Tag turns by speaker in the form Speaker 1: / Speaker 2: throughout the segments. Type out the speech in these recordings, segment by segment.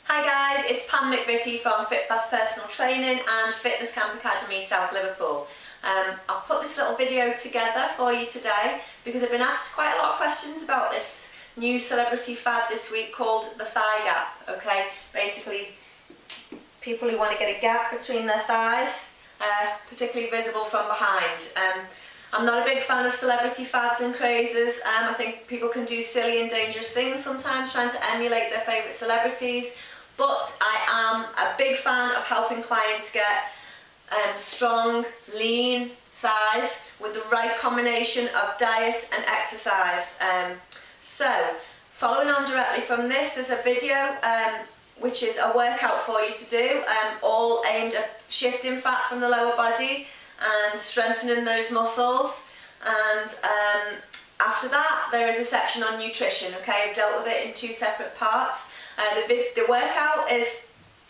Speaker 1: Hi guys, it's Pam McVitie from Fit Fast Personal Training and Fitness Camp Academy South Liverpool. I'll put this little video together for you today because I've been asked quite a lot of questions about this new celebrity fad this week called the thigh gap. Okay, basically people who want to get a gap between their thighs, particularly visible from behind. I'm not a big fan of celebrity fads and crazes. I think people can do silly and dangerous things sometimes trying to emulate their favourite celebrities, but I am a big fan of helping clients get strong, lean thighs with the right combination of diet and exercise. So following on directly from this, there's a video which is a workout for you to do, all aimed at shifting fat from the lower body and strengthening those muscles. And after that there is a section on nutrition. Okay, I've dealt with it in two separate parts. The workout is,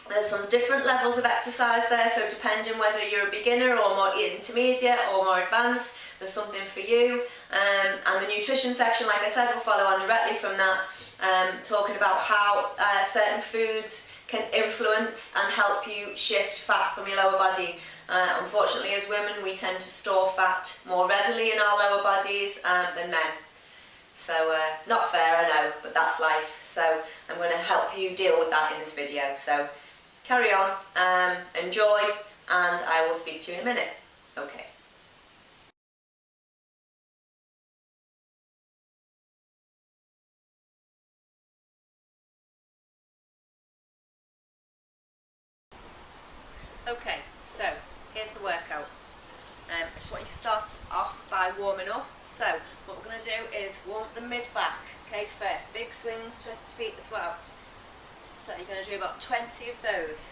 Speaker 1: there's some different levels of exercise there, so depending whether you're a beginner or more intermediate or more advanced, there's something for you. And the nutrition section, like I said, will follow on directly from that, talking about how certain foods can influence and help you shift fat from your lower body. Unfortunately, as women, we tend to store fat more readily in our lower bodies than men. So not fair, I know, but that's life. So I'm going to help you deal with that in this video. So carry on, enjoy, and I will speak to you in a minute. Okay. Okay, so here's the workout. I just want you to start off by warming up. So what we're going to do is warm up the mid-back, okay, first. Big swings, twist the feet as well. So you're going to do about 20 of those.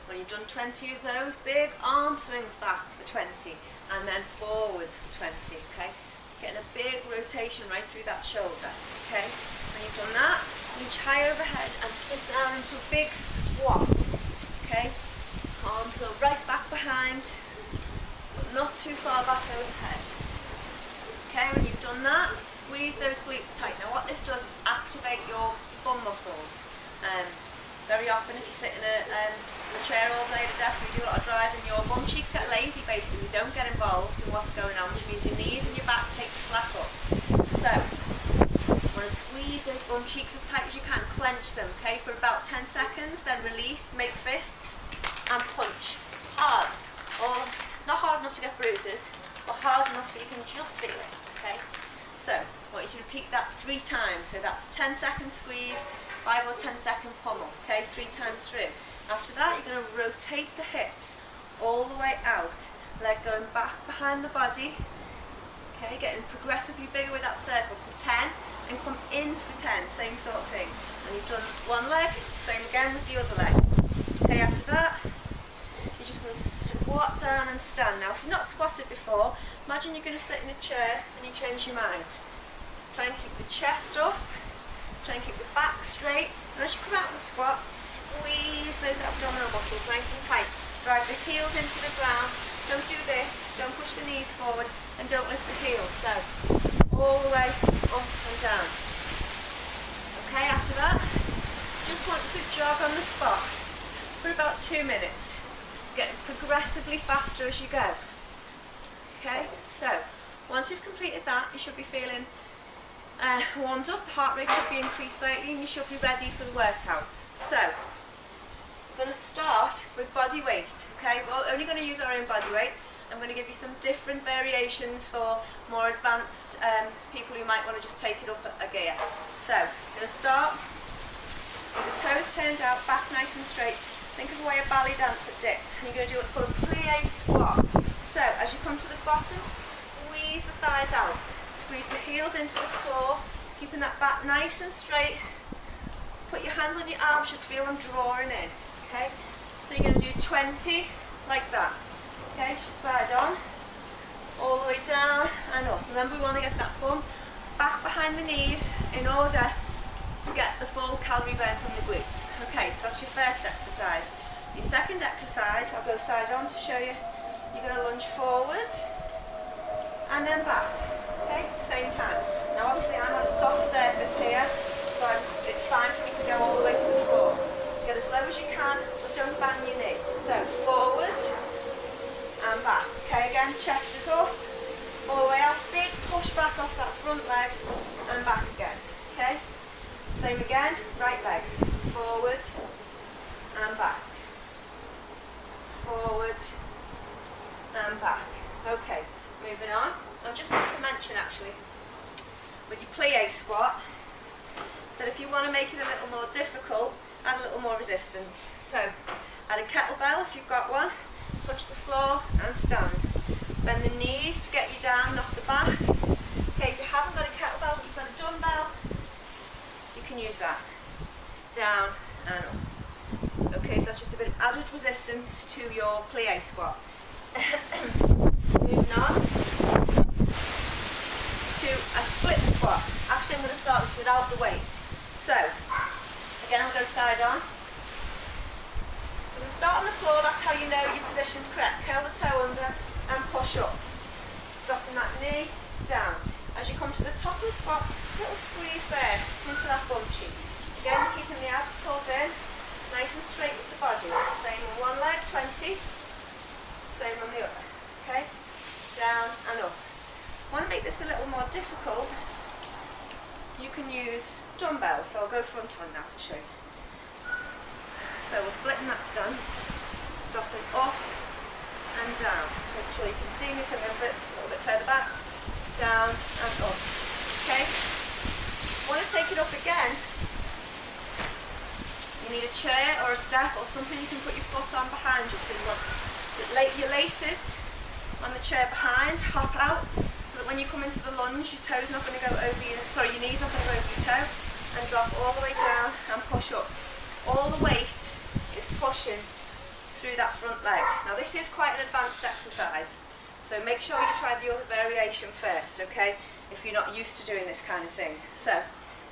Speaker 1: When you've done 20 of those, big arm swings back for 20 and then forwards for 20, okay? Getting a big rotation right through that shoulder, okay? When you've done that, reach high overhead and sit down into a big squat, okay? Arms go right back behind, but not too far back overhead. Okay, when you've done that, squeeze those glutes tight. Now what this does is activate your bum muscles. Very often if you sit in a chair all day at a desk, you do a lot of driving, your bum cheeks get lazy basically. You don't get involved in what's going on, which means your knees and your back take the slack up. So, you want to squeeze those bum cheeks as tight as you can, clench them, okay, for about 10 seconds, then release, make fists, and punch. Hard, or not hard enough to get bruises, but hard enough so you can just feel it, okay? So, I want you to repeat that 3 times, so that's 10 second squeeze, 5 or 10 second pummel, okay, 3 times through. After that, you're going to rotate the hips all the way out, leg going back behind the body, okay, getting progressively bigger with that circle for 10, and come in for 10, same sort of thing. And you've done one leg, same again with the other leg. Okay, after that, you're just going to squat down and stand. Now, if you've not squatted before, imagine you're going to sit in a chair and you change your mind. Try and keep the chest up, try and keep the back straight, and as you come out of the squat, squeeze those abdominal muscles nice and tight. Drive the heels into the ground. Don't do this, don't push the knees forward, and don't lift the heels. So, all the way up and down. Okay, after that, just want you to jog on the spot for about 2 minutes, getting progressively faster as you go. Okay, so once you've completed that, you should be feeling warmed up, the heart rate should be increased slightly, and you should be ready for the workout. So, we're going to start with body weight, okay? We're only going to use our own body weight. I'm going to give you some different variations for more advanced people who might want to just take it up a gear. So, we're going to start with the toes turned out, back nice and straight. Think of the way a ballet dancer dips. And you're going to do what's called a plie squat. So, as you come to the bottom, squeeze the thighs out. Squeeze the heels into the floor, keeping that back nice and straight. Put your hands on your arms, should feel them drawing in. Okay? So you're going to do 20 like that. Okay, slide on, all the way down and up. Remember, we want to get that bum back behind the knees in order to get the full calorie burn from the glutes. Okay, so that's your first exercise. Your second exercise, I'll go side on to show you. You're going to lunge forward and then back. Okay, same time. Now obviously I'm on a soft surface here, so it's fine for me to go all the way to the floor. Get as slow as you can, but don't bang your knee. So forward and back. Okay, again, chest is up, all the way out, big push back off that front leg and back again. Okay, same again, right leg, forward and back, forward and back. Okay, moving on. I just want to mention actually, with your plie squat, that if you want to make it a little more difficult, add a little more resistance. So, add a kettlebell if you've got one, touch the floor and stand. Bend the knees to get you down, knock the back. Okay, if you haven't got a kettlebell but you've got a dumbbell, you can use that. Down and up. Okay, so that's just a bit of added resistance to your plie squat. Moving on to a split squat. Actually, I'm going to start this without the weight. So, again, I'll go side on. I'm going to start on the floor, that's how you know your position's correct. Curl the toe under and push up. Dropping that knee down. As you come to the top of the squat, little squeeze there into that bum cheek. Again, keeping the abs pulled in, nice and straight with the body. Same on one leg, 20. Same on the other. Okay? Down and up. Want to make this a little more difficult, you can use dumbbells. So I'll go front on now to show you. So we're splitting that stance, dropping up and down. Just make sure you can see me, so I'm going to put it a little bit further back, down and up. Okay? Want to take it up again, you need a chair or a step or something you can put your foot on behind you. So you want your laces on the chair behind, hop out, so that when you come into the lunge, your toe's not going to go over your, your knee's not going to go over your toe, and drop all the way down and push up. All the weight is pushing through that front leg. Now this is quite an advanced exercise, so make sure you try the other variation first, okay, if you're not used to doing this kind of thing. So,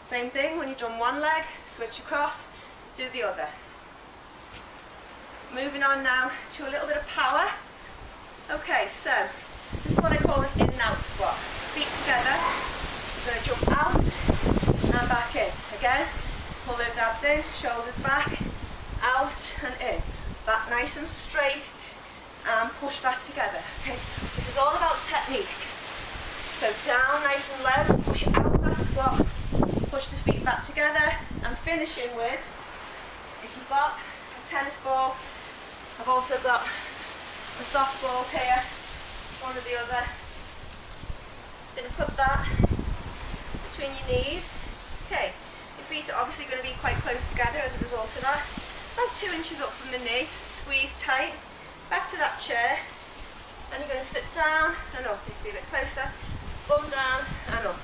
Speaker 1: same thing, when you've done one leg, switch across, do the other. Moving on now to a little bit of power. Okay, so this is what I call an in and out squat. Feet together, you're going to jump out and back in. Again, pull those abs in, shoulders back, out and in. Back nice and straight and push back together. Okay, this is all about technique. So down nice and low, push it out of that squat, push the feet back together, and finishing with, if you've got a tennis ball, I've also got a softball here, one or the other. Just going to put that between your knees. Okay, your feet are obviously going to be quite close together as a result of that. About 2 inches up from the knee, squeeze tight, back to that chair, and you're going to sit down and up. You can be a bit closer, bum down and up.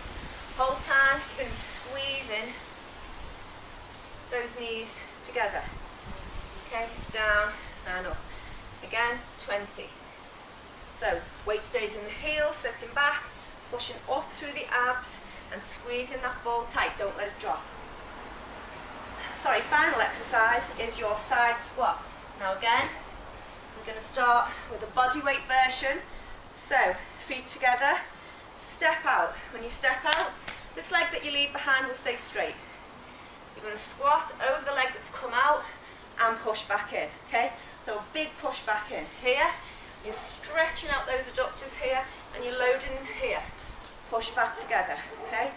Speaker 1: Whole time you're going to be squeezing those knees together. Okay, down and up. Again, 20. So, weight stays in the heels, sitting back, pushing up through the abs and squeezing that ball tight, don't let it drop. Sorry, final exercise is your side squat. Now again, I'm going to start with a body weight version. So, feet together, step out. When you step out, this leg that you leave behind will stay straight. You're going to squat over the leg that's come out and push back in, okay? So a big push back in. Here, you're stretching out those adductors here, and you're loading here. Push back together, okay?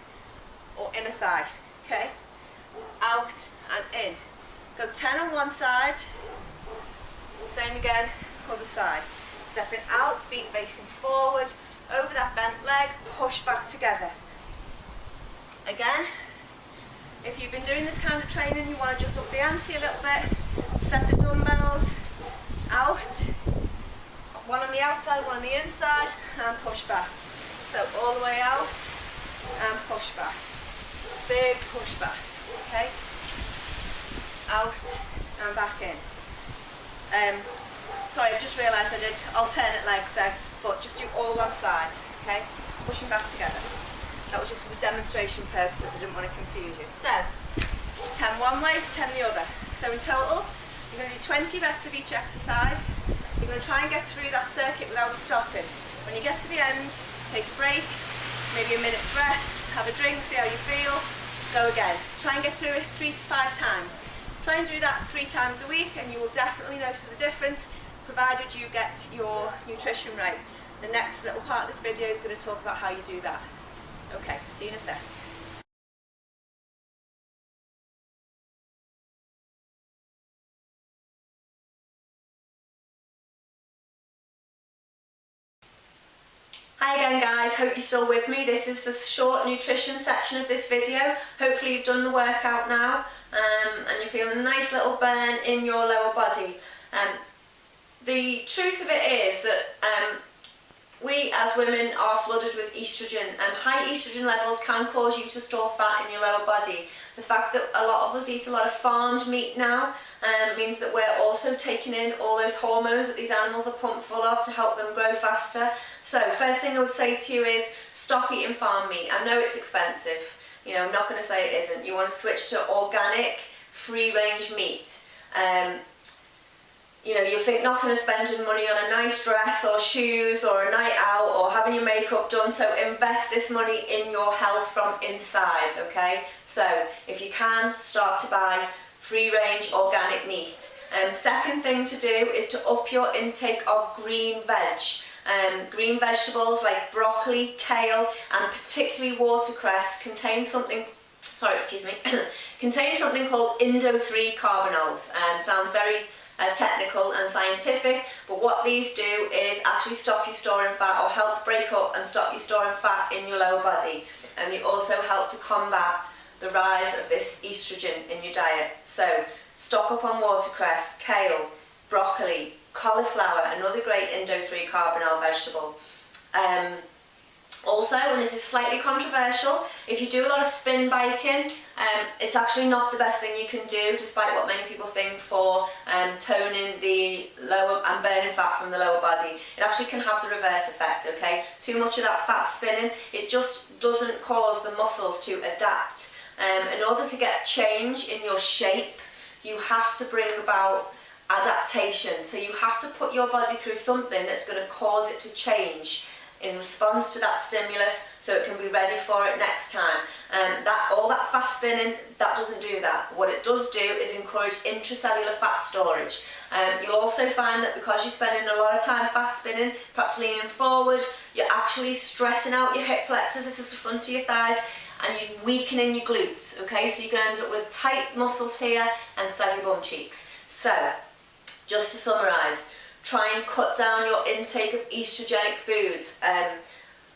Speaker 1: Or inner thigh, okay? Out and in. Go 10 on one side, same again, other side. Stepping out, feet facing forward, over that bent leg, push back together. Again, if you've been doing this kind of training, you want to just up the ante a little bit. Set of dumbbells, out, one on the outside, one on the inside, and push back. So all the way out, and push back. Big push back, okay? Out, and back in. Sorry, I've just realised I did alternate legs there, but just do all one side, okay? Pushing back together. That was just for demonstration purposes, I didn't want to confuse you. So, 10 one way, 10 the other. So in total, you're going to do 20 reps of each exercise. You're going to try and get through that circuit without stopping. When you get to the end, take a break, maybe a minute's rest, have a drink, see how you feel, go again. Try and get through it 3 to 5 times. Try and do that 3 times a week and you will definitely notice the difference, provided you get your nutrition right. The next little part of this video is going to talk about how you do that. Okay, see you in a sec. Hi again guys, hope you're still with me. This is the short nutrition section of this video. Hopefully you've done the workout now and you're feeling a nice little burn in your lower body. The truth of it is that we as women are flooded with estrogen, and high estrogen levels can cause you to store fat in your lower body. The fact that a lot of us eat a lot of farmed meat now means that we're also taking in all those hormones that these animals are pumped full of to help them grow faster. So first thing I would say to you is stop eating farm meat. I know it's expensive, you know, I'm not going to say it isn't. You want to switch to organic, free-range meat. You know, you'll think nothing of spending money on a nice dress or shoes or a night out or having your makeup done, so invest this money in your health from inside, okay? So if you can, start to buy free-range organic meat. Second thing to do is to up your intake of green veg. Green vegetables like broccoli, kale and particularly watercress contain something contain something called Indo-3 carbanols. Sounds very technical and scientific, but what these do is actually stop you storing fat, or help break up and stop you storing fat in your lower body, and they also help to combat the rise of this estrogen in your diet. So stock up on watercress, kale, broccoli, cauliflower, another great Indo-3 carbonol vegetable. Also, and this is slightly controversial, if you do a lot of spin biking, it's actually not the best thing you can do, despite what many people think, for toning the lower and burning fat from the lower body. It actually can have the reverse effect, okay? Too much of that fat spinning, it just doesn't cause the muscles to adapt. In order to get change in your shape, you have to bring about adaptation. So you have to put your body through something that's going to cause it to change in response to that stimulus, so it can be ready for it next time. All that fast spinning, that doesn't do that. What it does do is encourage intracellular fat storage. You'll also find that because you're spending a lot of time fast spinning, perhaps leaning forward, you're actually stressing out your hip flexors, this is the front of your thighs, and you're weakening your glutes, okay? So you can end up with tight muscles here and saggy bum cheeks. So, just to summarise, try and cut down your intake of estrogenic foods.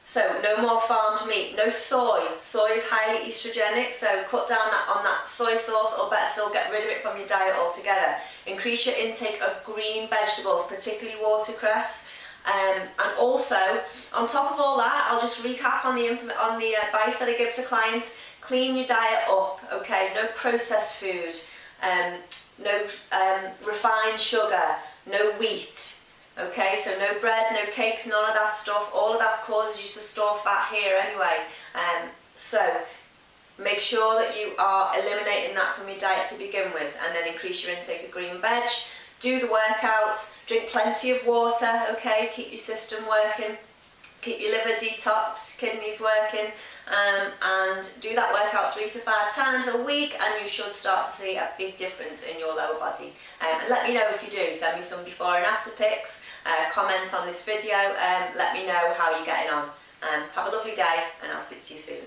Speaker 1: So no more farmed meat, no soy. Soy is highly estrogenic, so cut down on that soy sauce, or better still, get rid of it from your diet altogether. Increase your intake of green vegetables, particularly watercress. And also, on top of all that, I'll just recap on the advice that I give to clients. Clean your diet up, okay? No processed food, no refined sugar, no wheat, okay? So no bread, no cakes, none of that stuff. All of that causes you to store fat here anyway. So make sure that you are eliminating that from your diet to begin with, and then increase your intake of green veg. Do the workouts, drink plenty of water, okay? Keep your system working, keep your liver detoxed, kidneys working, and do that workout 3 to 5 times a week, and you should start to see a big difference in your lower body. And let me know if you do. Send me some before and after pics, comment on this video, let me know how you're getting on. Have a lovely day, and I'll speak to you soon.